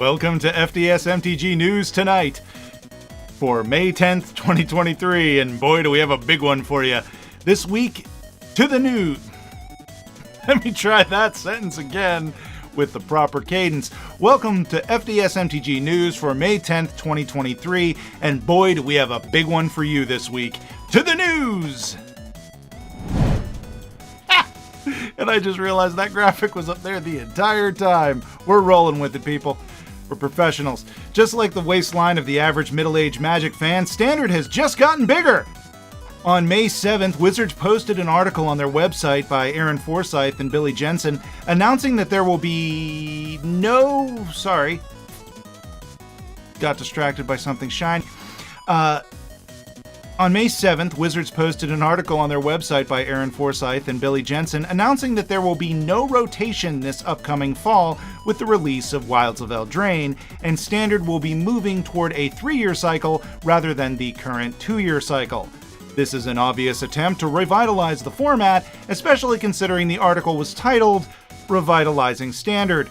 Welcome to FDS MTG News tonight for May 10th, 2023, and boy do we have a big one for you. This week, to the news. Let me try that sentence again with the proper cadence. Welcome to FDS MTG News for May 10th, 2023, and boy do we have a big one for you this week. To the news! And I just realized that graphic was up there the entire time. We're rolling with it, people. We're professionals. Just like the waistline of the average middle-aged Magic fan, Standard has just gotten bigger. On May 7th, Wizards posted an article on their website by Aaron Forsythe and Billy Jensen announcing that there will be got distracted by something shiny. On May 7th, Wizards posted an article on their website by Aaron Forsythe and Billy Jensen announcing that there will be no rotation this upcoming fall with the release of Wilds of Eldraine, and Standard will be moving toward a 3-year cycle rather than the current 2-year cycle. This is an obvious attempt to revitalize the format, especially considering the article was titled Revitalizing Standard.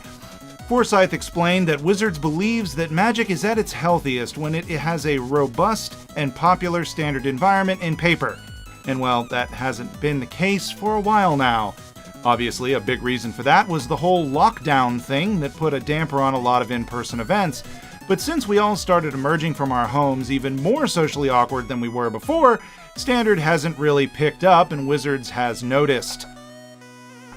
Forsythe explained that Wizards believes that Magic is at its healthiest when it has a robust and popular Standard environment in paper. And well, that hasn't been the case for a while now. Obviously, a big reason for that was the whole lockdown thing that put a damper on a lot of in-person events. But since we all started emerging from our homes even more socially awkward than we were before, Standard hasn't really picked up and Wizards has noticed.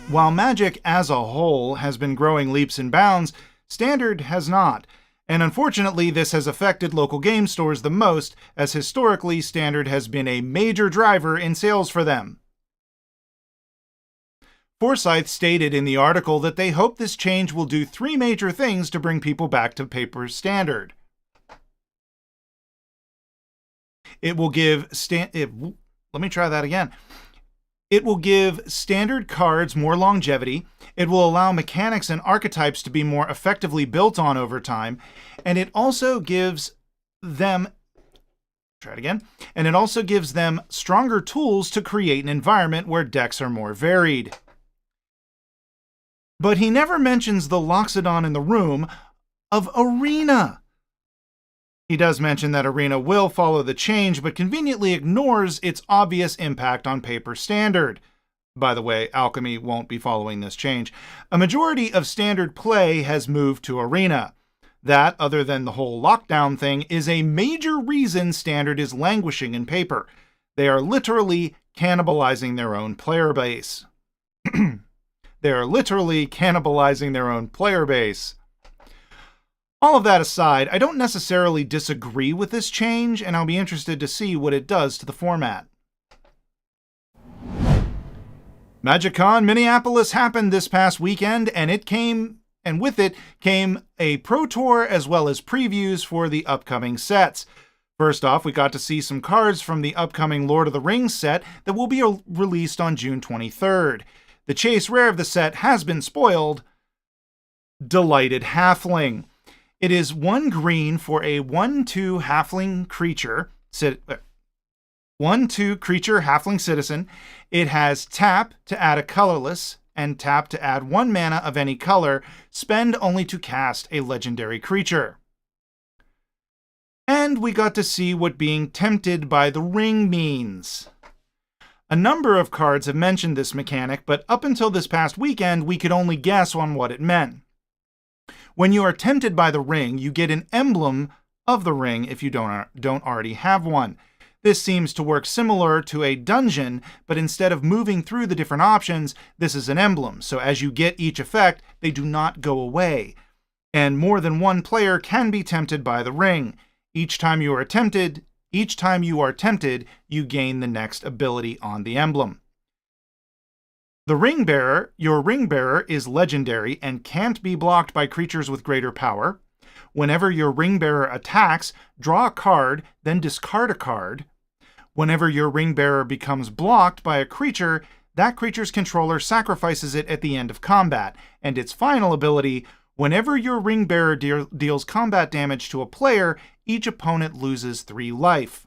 While Magic as a whole has been growing leaps and bounds, Standard has not. And unfortunately, this has affected local game stores the most, as historically Standard has been a major driver in sales for them. Forsythe stated in the article that they hope this change will do 3 major things to bring people back to paper Standard. It will give It will give Standard cards more longevity, it will allow mechanics and archetypes to be more effectively built on over time, and it also gives them stronger tools to create an environment where decks are more varied. But he never mentions the Loxodon in the room of Arena. He does mention that Arena will follow the change, but conveniently ignores its obvious impact on paper Standard. By the way, Alchemy won't be following this change. A majority of Standard play has moved to Arena. That, other than the whole lockdown thing, is a major reason Standard is languishing in paper. They are literally cannibalizing their own player base. All of that aside, I don't necessarily disagree with this change, and I'll be interested to see what it does to the format. MagicCon Minneapolis happened this past weekend, and with it came a Pro Tour as well as previews for the upcoming sets. First off, we got to see some cards from the upcoming Lord of the Rings set that will be released on June 23rd. The chase rare of the set has been spoiled. Delighted Halfling. It is 1 green for a 1/2 halfling creature. 1/2 creature halfling citizen. It has tap to add a colorless, and tap to add 1 mana of any color. Spend only to cast a legendary creature. And we got to see what being tempted by the ring means. A number of cards have mentioned this mechanic, but up until this past weekend, we could only guess on what it meant. When you are tempted by the ring, you get an emblem of the ring if you don't already have one. This seems to work similar to a dungeon, but instead of moving through the different options, this is an emblem. So as you get each effect, they do not go away. And more than one player can be tempted by the ring. Each time you are tempted, you gain the next ability on the emblem. Your ring bearer is legendary and can't be blocked by creatures with greater power. Whenever your ring bearer attacks, draw a card, then discard a card. Whenever your ring bearer becomes blocked by a creature, that creature's controller sacrifices it at the end of combat. And its final ability, whenever your ring bearer deals combat damage to a player, each opponent loses 3 life.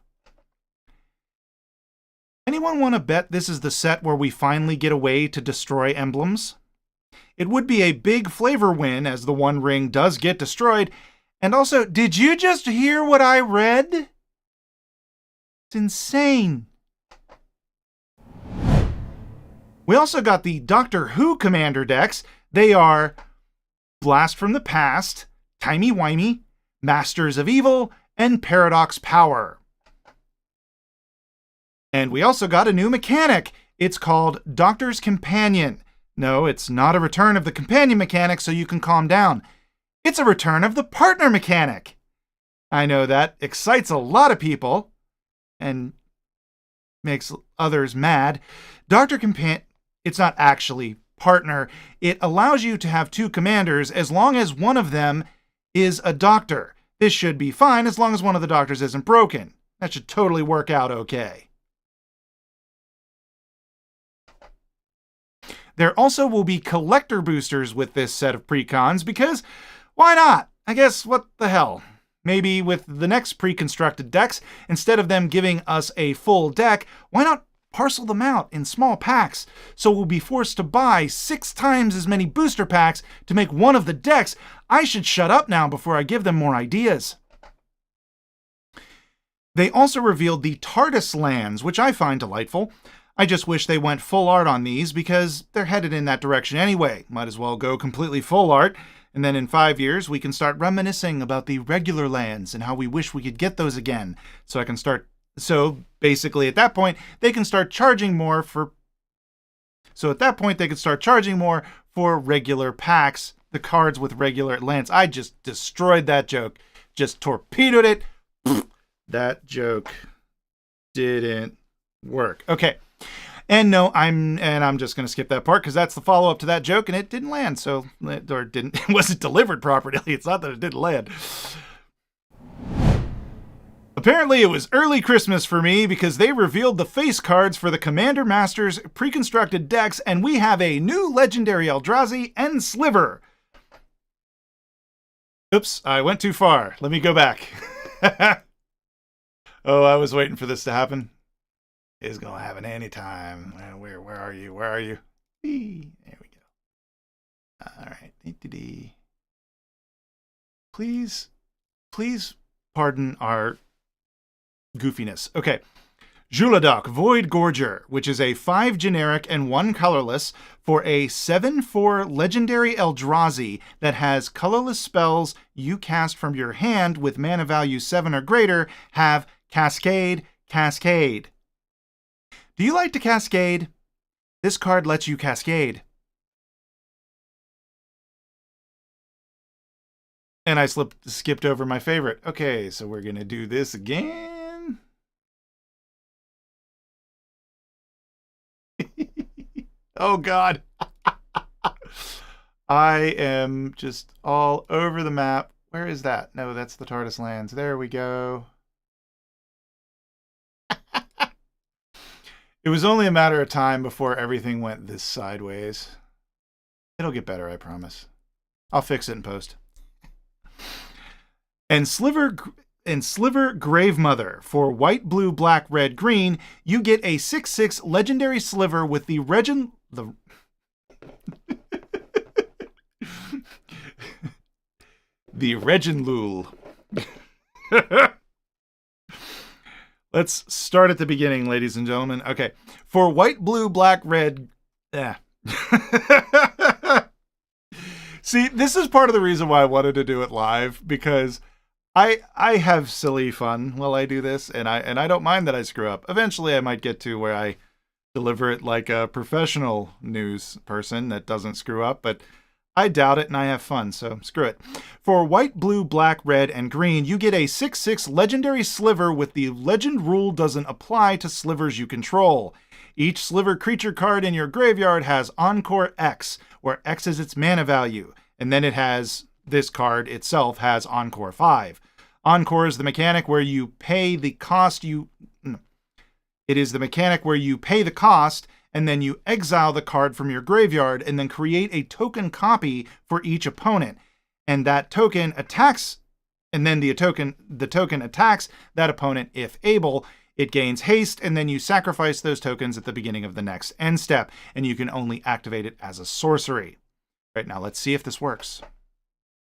Anyone want to bet this is the set where we finally get a way to destroy emblems? It would be a big flavor win, as the One Ring does get destroyed. And also, did you just hear what I read? It's insane. We also got the Doctor Who Commander decks. They are Blast from the Past, Timey-Wimey, Masters of Evil, and Paradox Power. And we also got a new mechanic. It's called Doctor's Companion. No, it's not a return of the companion mechanic, so you can calm down. It's a return of the partner mechanic. I know that excites a lot of people and makes others mad. Doctor Companion, it's not actually partner. It allows you to have two commanders as long as one of them is a doctor. This should be fine as long as one of the doctors isn't broken. That should totally work out okay. There also will be collector boosters with this set of precons because why not? I guess what the hell. Maybe with the next pre-constructed decks, instead of them giving us a full deck, why not parcel them out in small packs? So we'll be forced to buy 6 times as many booster packs to make one of the decks. I should shut up now before I give them more ideas. They also revealed the TARDIS lands, which I find delightful. I just wish they went full art on these because they're headed in that direction anyway. Might as well go completely full art, and then in 5 years we can start reminiscing about the regular lands and how we wish we could get those again. So basically at that point they can start charging more for regular packs, the cards with regular lands. I just destroyed that joke. Just torpedoed it. That joke didn't work. Okay. And no, I'm just going to skip that part because that's the follow-up to that joke and it didn't land. It wasn't delivered properly. It's not that it didn't land. Apparently it was early Christmas for me because they revealed the face cards for the Commander Masters pre-constructed decks, and we have a new legendary Eldrazi and Sliver. Oops, I went too far. Let me go back. Oh, I was waiting for this to happen. It's gonna happen anytime. Where are you? Where are you? There we go. All right. Please pardon our goofiness. Okay. Juladoc, Void Gorger, which is a 5 generic and 1 colorless for a 7/4 legendary Eldrazi that has colorless spells you cast from your hand with mana value 7 or greater have Cascade, Cascade. Do you like to cascade? This card lets you cascade. And I skipped over my favorite. Okay, so we're going to do this again. Oh, God. I am just all over the map. Where is that? No, that's the TARDIS lands. There we go. It was only a matter of time before everything went this sideways. It'll get better, I promise. I'll fix it in post. And Sliver Gravemother for white, blue, black, red, green. You get a 6/6 legendary Sliver with the the Reginlul. Let's start at the beginning, ladies and gentlemen. Okay. For white, blue, black, red. See, this is part of the reason why I wanted to do it live, because I have silly fun while I do this, and I don't mind that I screw up. Eventually I might get to where I deliver it like a professional news person that doesn't screw up, but I doubt it, and I have fun, so screw it. For white, blue, black, red, and green, you get a 6/6 legendary Sliver with the legend rule doesn't apply to slivers you control. Each Sliver creature card in your graveyard has Encore X, where X is its mana value, and then this card itself has Encore 5. Encore is the mechanic where you pay the cost It is the mechanic where you pay the cost and then you exile the card from your graveyard and then create a token copy for each opponent. And that token attacks, and then the token attacks that opponent if able. It gains haste, and then you sacrifice those tokens at the beginning of the next end step, and you can only activate it as a sorcery. Right, now let's see if this works.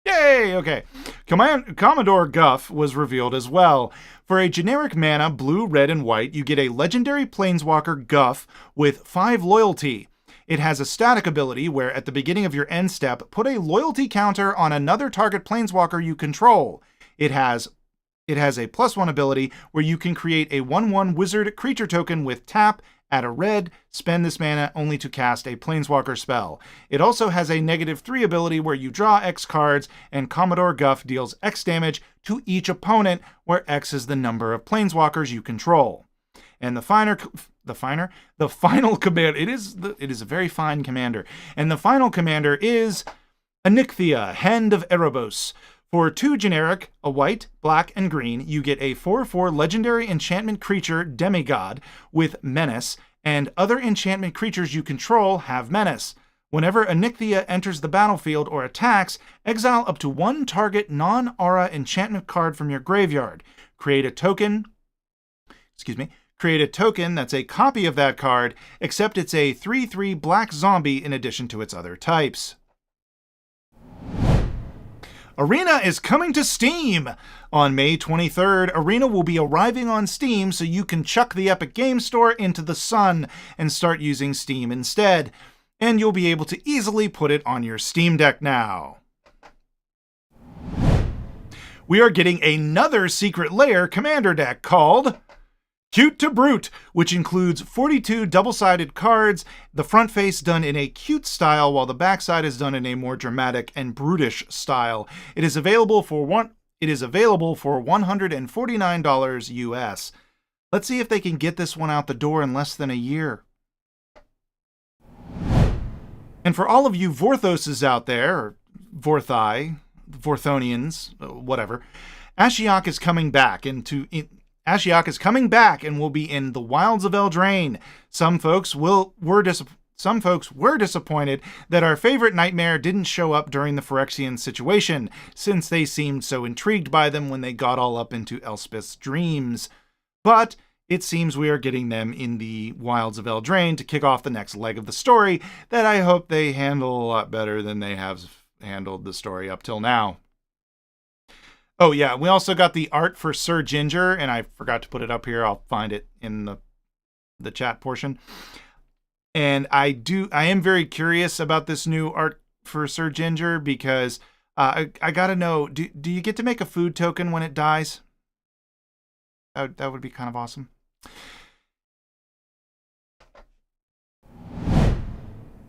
Yay! Okay. Commodore Guff was revealed as well. For a generic mana, blue, red, and white, you get a legendary planeswalker Guff with 5 loyalty. It has a static ability where at the beginning of your end step, put a loyalty counter on another target planeswalker you control. It has a +1 ability where you can create a 1/1 wizard creature token with tap, add a red, spend this mana only to cast a planeswalker spell. It also has a -3 ability where you draw X cards and Commodore Guff deals X damage to each opponent, where X is the number of planeswalkers you control. And the final command, it is a very fine commander. And the final commander is Onyxia, Hand of Erebos. For 2 generic, a white, black, and green, you get a 4/4 legendary enchantment creature Demigod with Menace, and other enchantment creatures you control have Menace. Whenever Onyxia enters the battlefield or attacks, exile up to 1 target non-aura enchantment card from your graveyard. Create a token that's a copy of that card, except it's a 3/3 black zombie in addition to its other types. Arena is coming to Steam! On May 23rd, Arena will be arriving on Steam, so you can chuck the Epic Games Store into the sun and start using Steam instead. And you'll be able to easily put it on your Steam Deck now. We are getting another Secret Lair Commander deck called Cute to Brute, which includes 42 double-sided cards, the front face done in a cute style while the backside is done in a more dramatic and brutish style. It is available for $149 US. Let's see if they can get this one out the door in less than a year. And for all of you Vorthoses out there, or Vorthonians, whatever, Ashiok is coming back Ashiok is coming back and will be in the Wilds of Eldraine. Some folks were disappointed that our favorite Nightmare didn't show up during the Phyrexian situation, since they seemed so intrigued by them when they got all up into Elspeth's dreams. But it seems we are getting them in the Wilds of Eldraine to kick off the next leg of the story that I hope they handle a lot better than they have handled the story up till now. Oh yeah, we also got the art for Sir Ginger, and I forgot to put it up here. I'll find it in the chat portion. And I am very curious about this new art for Sir Ginger because I gotta know, do you get to make a food token when it dies? That would be kind of awesome.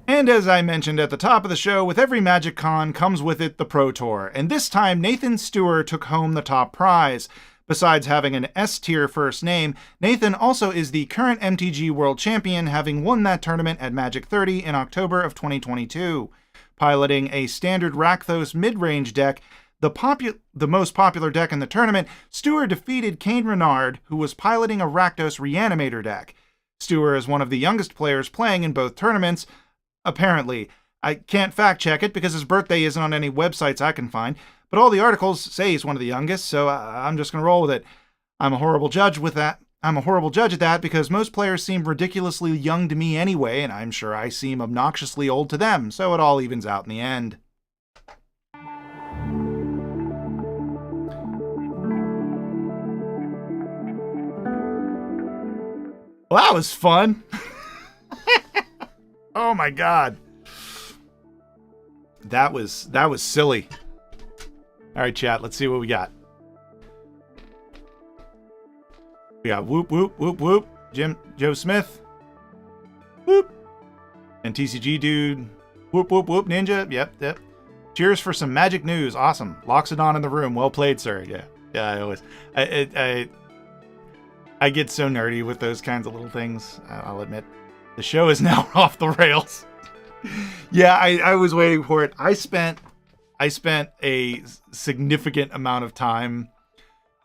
And as I mentioned at the top of the show, with every Magic Con comes with it the Pro Tour, and this time Nathan Stewart took home the top prize. Besides having an S-tier first name, Nathan also is the current MTG World Champion, having won that tournament at Magic 30 in October of 2022. Piloting a standard Rakthos mid-range deck, the most popular deck in the tournament, Stewart defeated Kane Renard, who was piloting a Rakdos Reanimator deck. Stewart is one of the youngest players playing in both tournaments. Apparently. I can't fact check it because his birthday isn't on any websites I can find, but all the articles say he's one of the youngest, so I'm just going to roll with it. I'm a horrible judge at that because most players seem ridiculously young to me anyway, and I'm sure I seem obnoxiously old to them, so it all evens out in the end. Well, that was fun. Oh my god. That was silly. All right, chat, let's see what we got. We got whoop whoop whoop whoop. Joe Smith. Whoop. And TCG dude. Whoop whoop whoop ninja. Yep. Cheers for some magic news. Awesome. Loxodon in the room. Well played, sir. Yeah. I always I get so nerdy with those kinds of little things, I'll admit. The show is now off the rails. Yeah, I was waiting for it. I spent a significant amount of time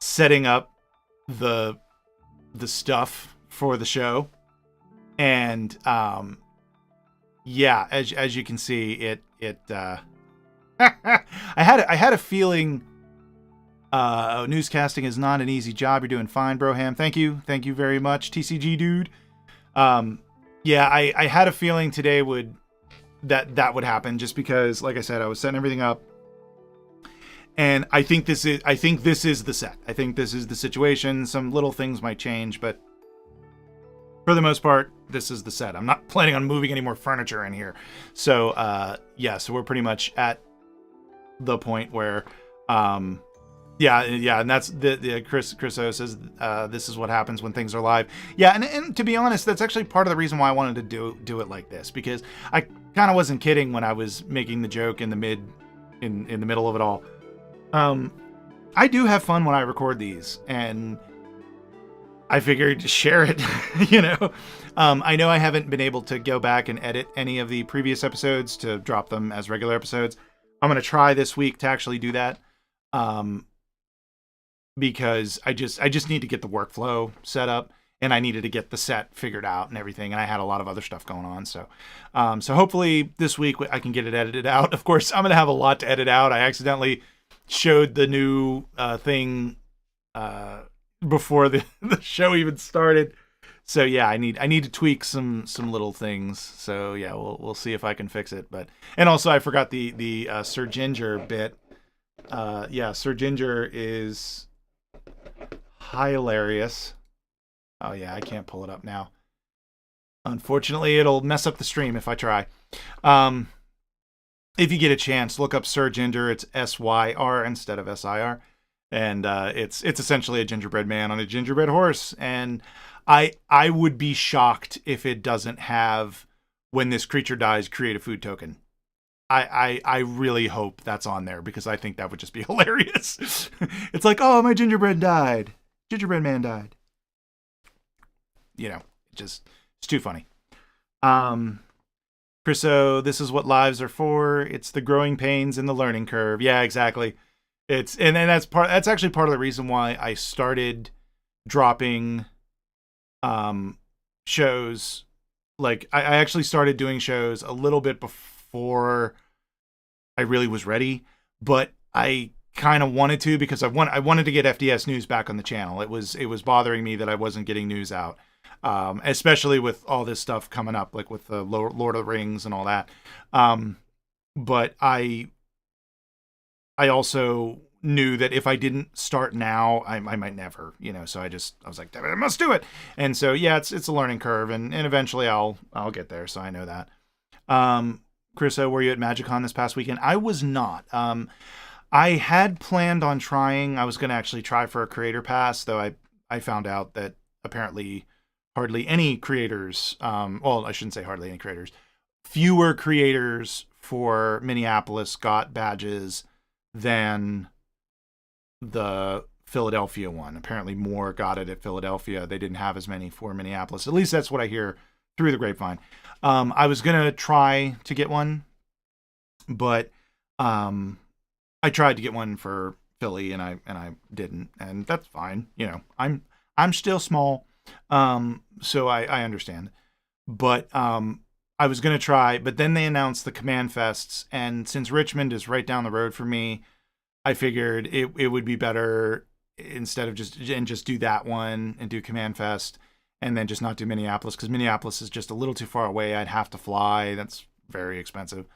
setting up the stuff for the show, and yeah, as you can see, it I had a feeling. Newscasting is not an easy job. You're doing fine, Broham. Thank you very much, TCG dude. Yeah, I had a feeling today would that would happen, just because, like I said, I was setting everything up. And I think this is the set. I think this is the situation. Some little things might change, but for the most part, this is the set. I'm not planning on moving any more furniture in here. So, yeah, so we're pretty much at the point where, and that's the Chris O says, this is what happens when things are live. Yeah, and to be honest, that's actually part of the reason why I wanted to do it like this, because I kind of wasn't kidding when I was making the joke in the middle of it all. I do have fun when I record these, and I figured to share it, you know. I know I haven't been able to go back and edit any of the previous episodes to drop them as regular episodes. I'm going to try this week to actually do that. Because I just need to get the workflow set up, and I needed to get the set figured out and everything. And I had a lot of other stuff going on. So hopefully this week I can get it edited out. Of course, I'm going to have a lot to edit out. I accidentally showed the new thing before the show even started. So yeah, I need to tweak some little things. So yeah, we'll see if I can fix it. And also I forgot the Sir Ginger bit. Sir Ginger is hilarious. Oh yeah, I can't pull it up now. Unfortunately, it'll mess up the stream if I try. If you get a chance, look up Sir Ginger. It's SYR instead of SIR. And it's essentially a gingerbread man on a gingerbread horse. And I would be shocked if it doesn't have, when this creature dies, create a food token. I really hope that's on there, because I think that would just be hilarious. It's like, oh, my gingerbread died. Gingerbread man died. You know, it's too funny. Chriso, this is what lives are for. It's the growing pains and the learning curve. Yeah, exactly. And that's actually part of the reason why I started dropping shows. Like I actually started doing shows a little bit before I really was ready, but I kind of wanted to, because I wanted to get FDS news back on the channel. It was bothering me that I wasn't getting news out. Especially with all this stuff coming up, like with the Lord of the Rings and all that. But I also knew that if I didn't start now, I might never, you know. So I was like, I must do it. And so yeah, it's a learning curve, and eventually I'll get there. So I know that. Chris, were you at MagicCon this past weekend? I was not. I had planned on trying. I was going to actually try for a creator pass, though I found out that apparently hardly any creators, well, I shouldn't say hardly any creators, fewer creators for Minneapolis got badges than the Philadelphia one. Apparently more got it at Philadelphia. They didn't have as many for Minneapolis. At least that's what I hear through the grapevine. I was going to try to get one, but I tried to get one for Philly, and I didn't, and that's fine. You know, I'm still small. So I understand, but, I was going to try, but then they announced the Command Fests. And since Richmond is right down the road for me, I figured it would be better instead of just do that one and do Command Fest and then just not do Minneapolis, because Minneapolis is just a little too far away. I'd have to fly. That's very expensive.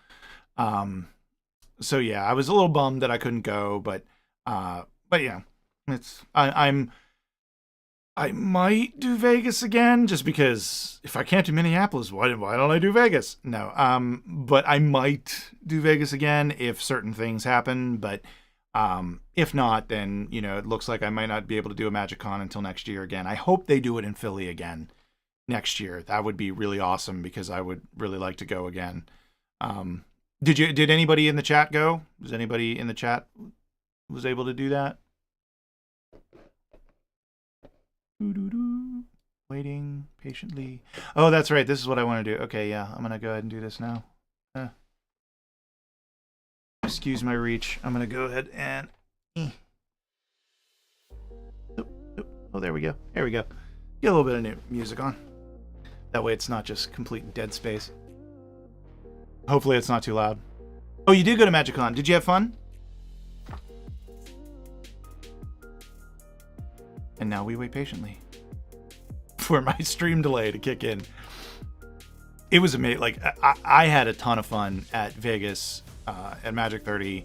So yeah, I was a little bummed that I couldn't go, but yeah, I might do Vegas again, just because if I can't do Minneapolis, why don't I do Vegas? No, but I might do Vegas again if certain things happen. But if not, then, you know, it looks like I might not be able to do a MagicCon until next year again. I hope they do it in Philly again next year. That would be really awesome, because I would really like to go again. Did anybody in the chat go? Was anybody in the chat was able to do that? Waiting patiently. Oh, that's right. This is what I want to do. Okay, yeah. I'm going to go ahead and do this now. Excuse my reach. I'm going to go ahead and... Oh, there we go. There we go. Get a little bit of new music on. That way it's not just complete dead space. Hopefully it's not too loud. Oh, you did go to MagicCon. Did you have fun? And now we wait patiently for my stream delay to kick in. it was amazing. Like I had a ton of fun at Vegas, at Magic 30,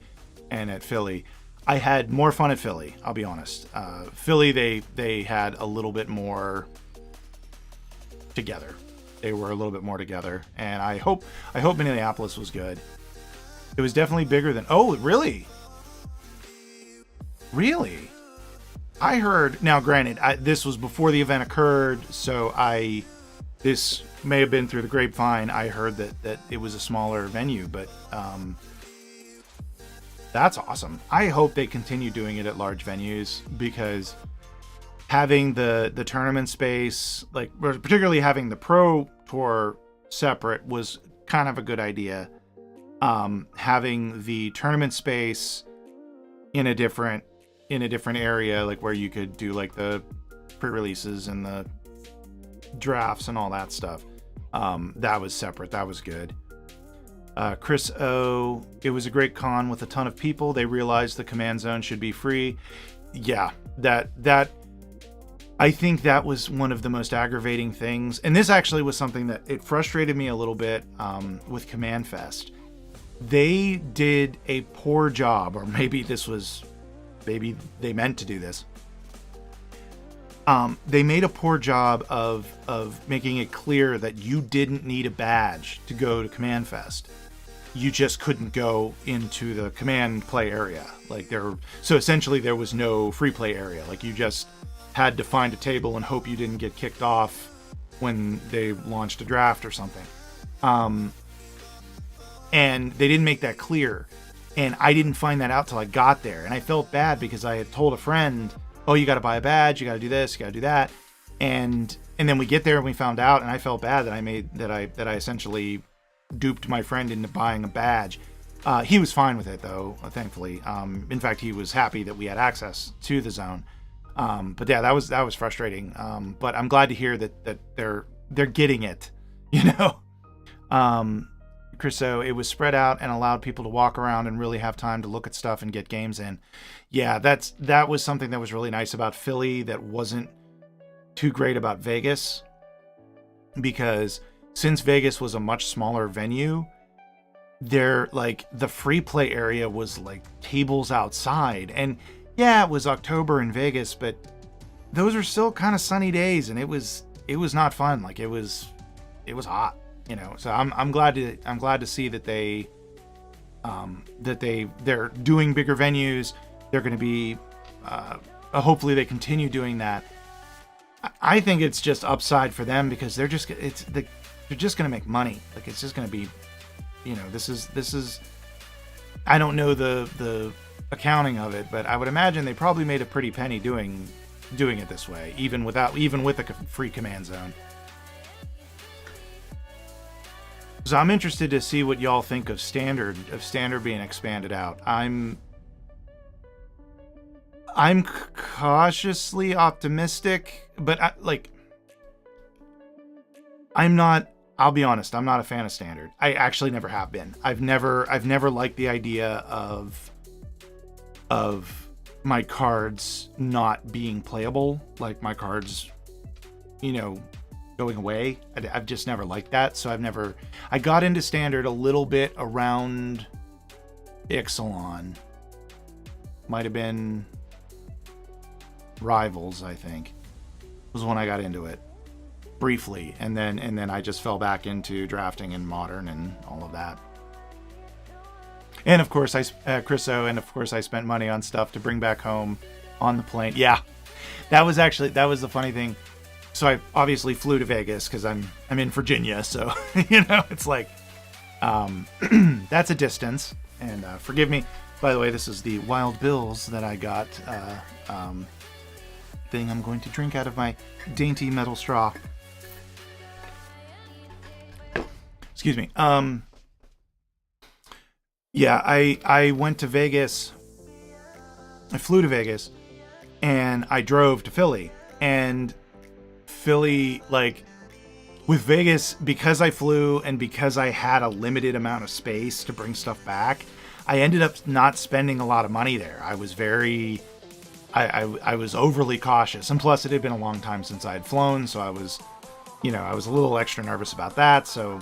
and at Philly. I had more fun at Philly, I'll be honest. Philly, they had a little bit more together. They were a little bit more together, and I hope Minneapolis was good. It was definitely bigger than. Oh, really? Really? I heard. Now, granted, this was before the event occurred, so this may have been through the grapevine. I heard that it was a smaller venue, but that's awesome. I hope they continue doing it at large venues, because having the tournament space, like particularly having the Pro Tour separate, was kind of a good idea. Having the tournament space in a different area, like where you could do like the pre-releases and the drafts and all that stuff, that was separate. That was good. Chris O, it was a great con with a ton of people. They realized the command zone should be free. Yeah, that I think that was one of the most aggravating things. And this actually was something that it frustrated me a little bit with Command Fest. They did a poor job, or maybe they meant to do this. They made a poor job of making it clear that you didn't need a badge to go to Command Fest. You just couldn't go into the command play area. So essentially there was no free play area. Like, you just had to find a table and hope you didn't get kicked off when they launched a draft or something. And they didn't make that clear. And I didn't find that out till I got there. And I felt bad because I had told a friend, oh, you got to buy a badge, you got to do this, you got to do that. And then we get there and we found out, and I felt bad that I essentially duped my friend into buying a badge. He was fine with it though, thankfully. In fact, he was happy that we had access to the zone. But yeah, that was frustrating. But I'm glad to hear that they're getting it, you know. So it was spread out and allowed people to walk around and really have time to look at stuff and get games in. Yeah, that was something that was really nice about Philly that wasn't too great about Vegas, because since Vegas was a much smaller venue, the free play area was like tables outside. And yeah, it was October in Vegas, but those are still kind of sunny days, and it was not fun. Like, it was hot. You know, so I'm glad to see that they're doing bigger venues. They're going to be hopefully they continue doing that. I think it's just upside for them, because they're just going to make money. Like, it's just going to be, you know, this is I don't know the accounting of it, but I would imagine they probably made a pretty penny doing it this way, even with a free command zone. So I'm interested to see what y'all think of standard being expanded out. I'm cautiously optimistic, but I'll be honest, I'm not a fan of standard. I actually never have been. I've never liked the idea of my cards not being playable, like my cards, you know, going away. I've just never liked that. So I got into standard a little bit around Ixalan. Might have been Rivals, I think, was when I got into it briefly. And then I just fell back into drafting and modern and all of that. And of course, Chris O, and of course I spent money on stuff to bring back home on the plane. Yeah, that was the funny thing. So I obviously flew to Vegas because I'm in Virginia, so you know, it's like that's a distance. And forgive me, by the way, this is the Wild Bills that I got thing. I'm going to drink out of my dainty metal straw. Excuse me. Yeah, I went to Vegas. I flew to Vegas, and I drove to Philly, and Philly, like, with Vegas, because I flew and because I had a limited amount of space to bring stuff back, I ended up not spending a lot of money there. I was I was overly cautious, and plus it had been a long time since I had flown, so I was I was a little extra nervous about that. So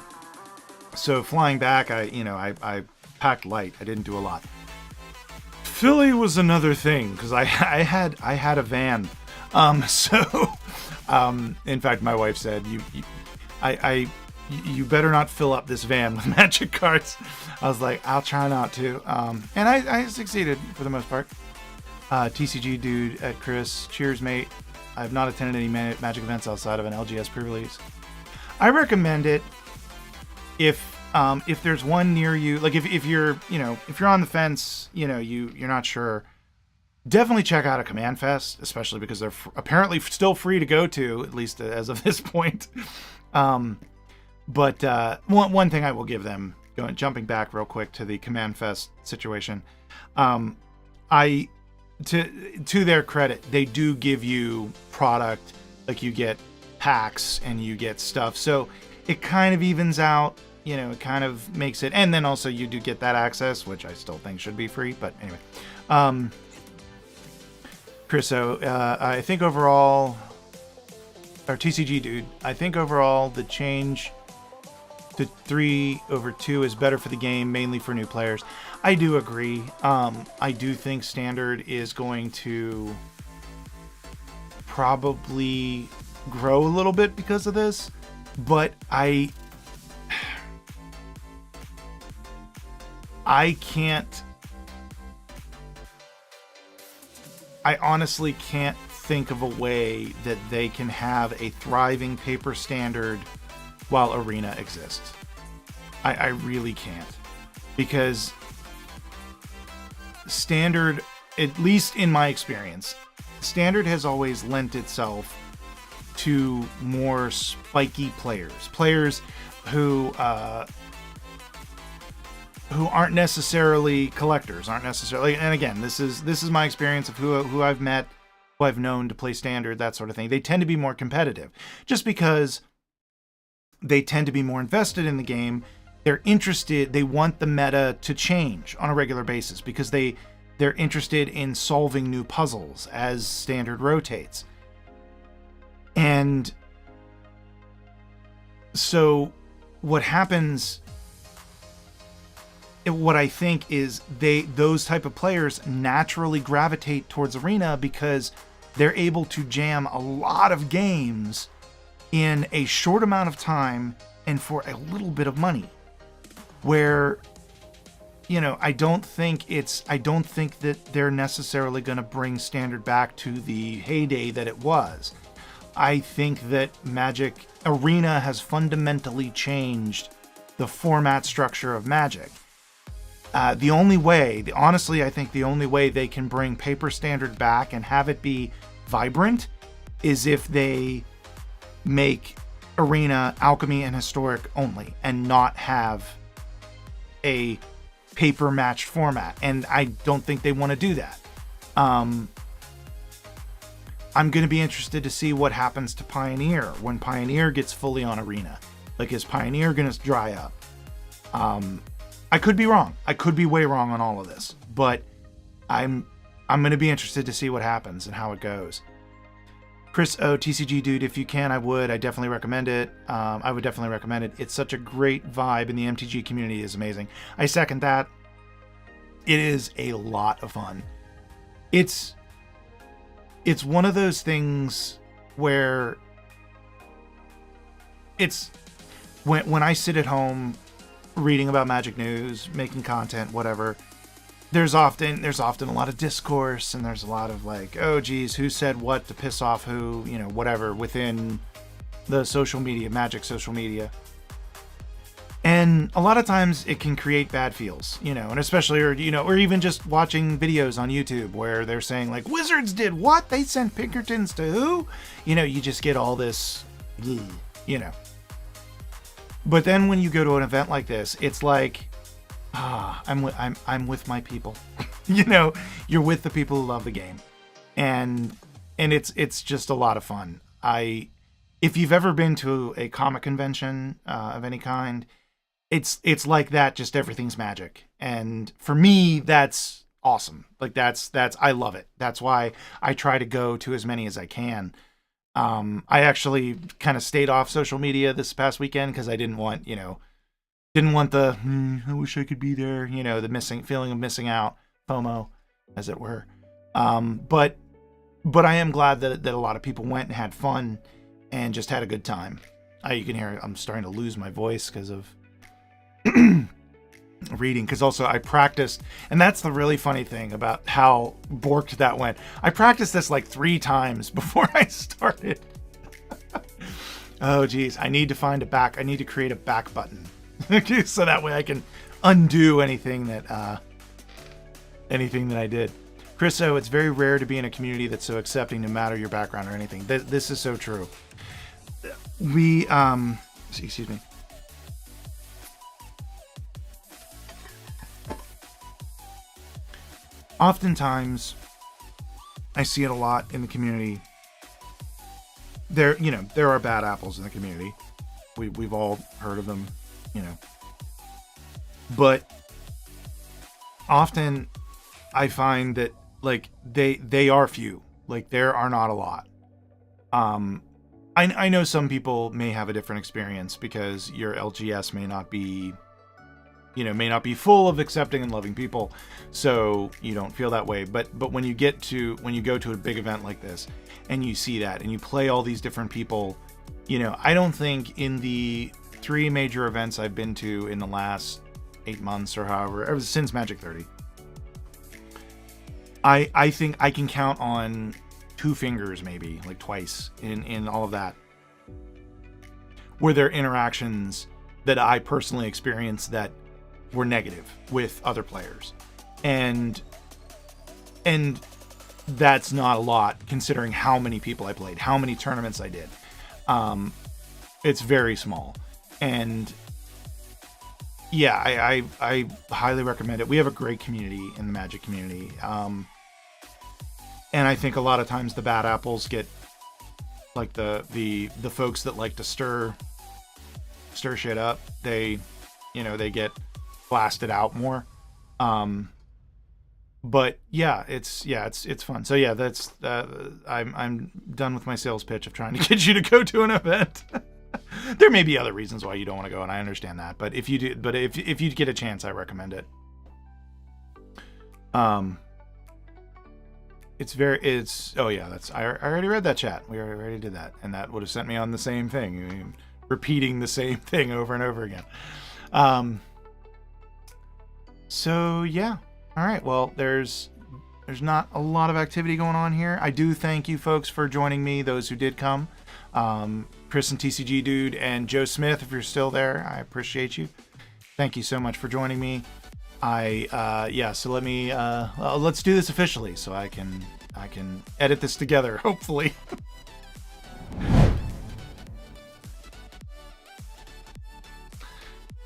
flying back, I packed light. I didn't do a lot. Philly was another thing because I had a van. In fact, my wife said you better not fill up this van with Magic cards. I was like, I'll try not to. And I succeeded for the most part. TCG dude at Chris, cheers, mate. I have not attended any Magic events outside of an LGS pre-release. I recommend it if there's one near you. Like if you're on the fence, you're not sure. Definitely check out a Command Fest, especially because they're apparently still free to go to, at least as of this point. But one thing I will give them, jumping back real quick to the Command Fest situation, to their credit, they do give you product, like you get packs and you get stuff, so it kind of evens out. It kind of makes it, and then also you do get that access, which I still think should be free. But anyway, Chris, I think overall, or TCG dude, I think overall the change to 3/2 is better for the game, mainly for new players. I do agree. I do think Standard is going to probably grow a little bit because of this, but I honestly can't think of a way that they can have a thriving paper Standard while Arena exists. I really can't, because Standard, at least in my experience, Standard has always lent itself to more spiky players who aren't necessarily collectors, and again, this is my experience of who I've met, who I've known to play Standard, that sort of thing. They tend to be more competitive, just because they tend to be more invested in the game. They're interested, they want the meta to change on a regular basis, because they're interested in solving new puzzles as Standard rotates. And so what happens, what I think is those type of players naturally gravitate towards Arena, because they're able to jam a lot of games in a short amount of time and for a little bit of money. Where, I don't think that they're necessarily going to bring Standard back to the heyday that it was. I think that Magic Arena has fundamentally changed the format structure of Magic. Honestly, I think the only way they can bring paper Standard back and have it be vibrant is if they make Arena, Alchemy, and Historic only, and not have a paper matched format. And I don't think they want to do that. I'm going to be interested to see what happens to Pioneer when Pioneer gets fully on Arena. Like, is Pioneer going to dry up? I could be wrong. I could be way wrong on all of this, but I'm going to be interested to see what happens and how it goes. Chris O, TCG dude, if you can, I definitely recommend it. I would definitely recommend it. It's such a great vibe, and the MTG community is amazing. I second that. It is a lot of fun. It's one of those things where it's when I sit at home reading about Magic news, making content, whatever, there's often a lot of discourse, and there's a lot of like, oh geez, who said what to piss off who, whatever, within the social media, Magic social media. And a lot of times it can create bad feels, and especially, or even just watching videos on YouTube where they're saying like, Wizards did what? They sent Pinkertons to who? You just get all this, But then when you go to an event like this, it's like, I'm with my people. You're with the people who love the game, and it's just a lot of fun. If you've ever been to a comic convention of any kind, it's like that. Just everything's Magic, and for me, that's awesome. Like that's I love it. That's why I try to go to as many as I can. I actually kind of stayed off social media this past weekend because I didn't want, didn't want the I wish I could be there, the missing feeling of missing out, FOMO, as it were. But I am glad that a lot of people went and had fun and just had a good time. You can hear I'm starting to lose my voice because of reading, because also I practiced, and that's the really funny thing about how borked that went. I practiced this like 3 times before I started. Oh geez, I need to find I need to create a back button so that way I can undo anything that I did. Chris, it's very rare to be in a community that's so accepting no matter your background or anything. This is so true. We excuse me. Oftentimes, I see it a lot in the community. There are bad apples in the community. We've all heard of them, But often, I find that like they are few. Like there are not a lot. I know some people may have a different experience because your LGS may not be full of accepting and loving people, so you don't feel that way. But when you go to a big event like this and you see that and you play all these different people, I don't think in the 3 major events I've been to in the last 8 months or however, ever since Magic 30, I think I can count on 2 fingers, maybe like twice in all of that, were there interactions that I personally experienced that were negative with other players, and that's not a lot considering how many people I played, how many tournaments I did. It's very small, and yeah, I highly recommend it. We have a great community in the Magic community, and I think a lot of times the bad apples get like the folks that like to stir shit up. They get blasted out more. But yeah, it's fun. So yeah, that's I'm done with my sales pitch of trying to get you to go to an event. There may be other reasons why you don't want to go, and I understand that. But if you do, if you get a chance, I recommend it. Oh yeah, I already read that chat. We already did that, and that would have sent me on the same thing, repeating the same thing over and over again. So yeah, all right. Well, there's not a lot of activity going on here. I do thank you folks for joining me, those who did come. Chris and TCG Dude and Joe Smith, if you're still there, I appreciate you. Thank you so much for joining me. So let me let's do this officially so I can edit this together, hopefully.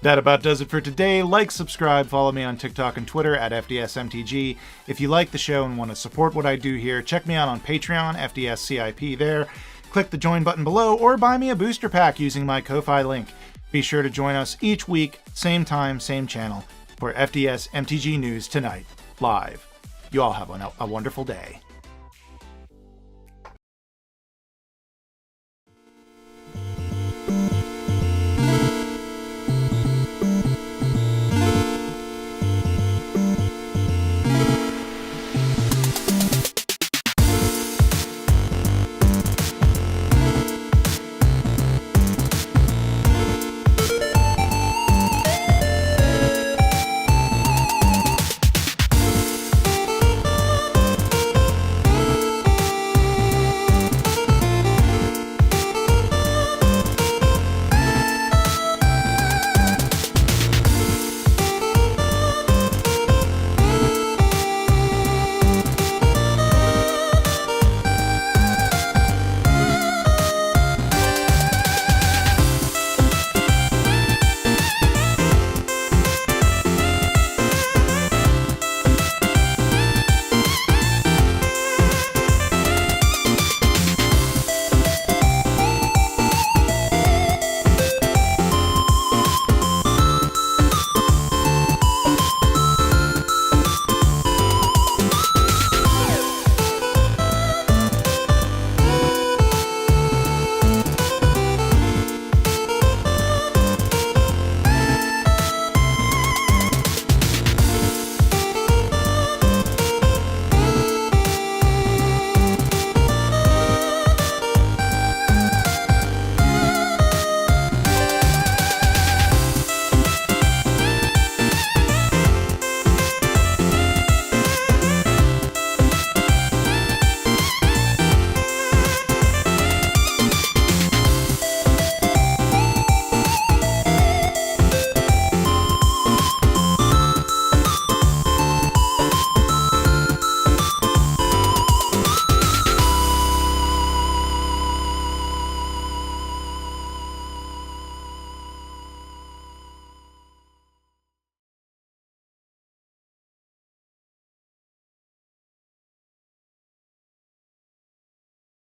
That about does it for today. Like, subscribe, follow me on TikTok and Twitter at FDSMTG. If you like the show and want to support what I do here, check me out on Patreon, FDSCIP there. Click the join button below or buy me a booster pack using my Ko-Fi link. Be sure to join us each week, same time, same channel, for FDS MTG News Tonight, live. You all have a wonderful day.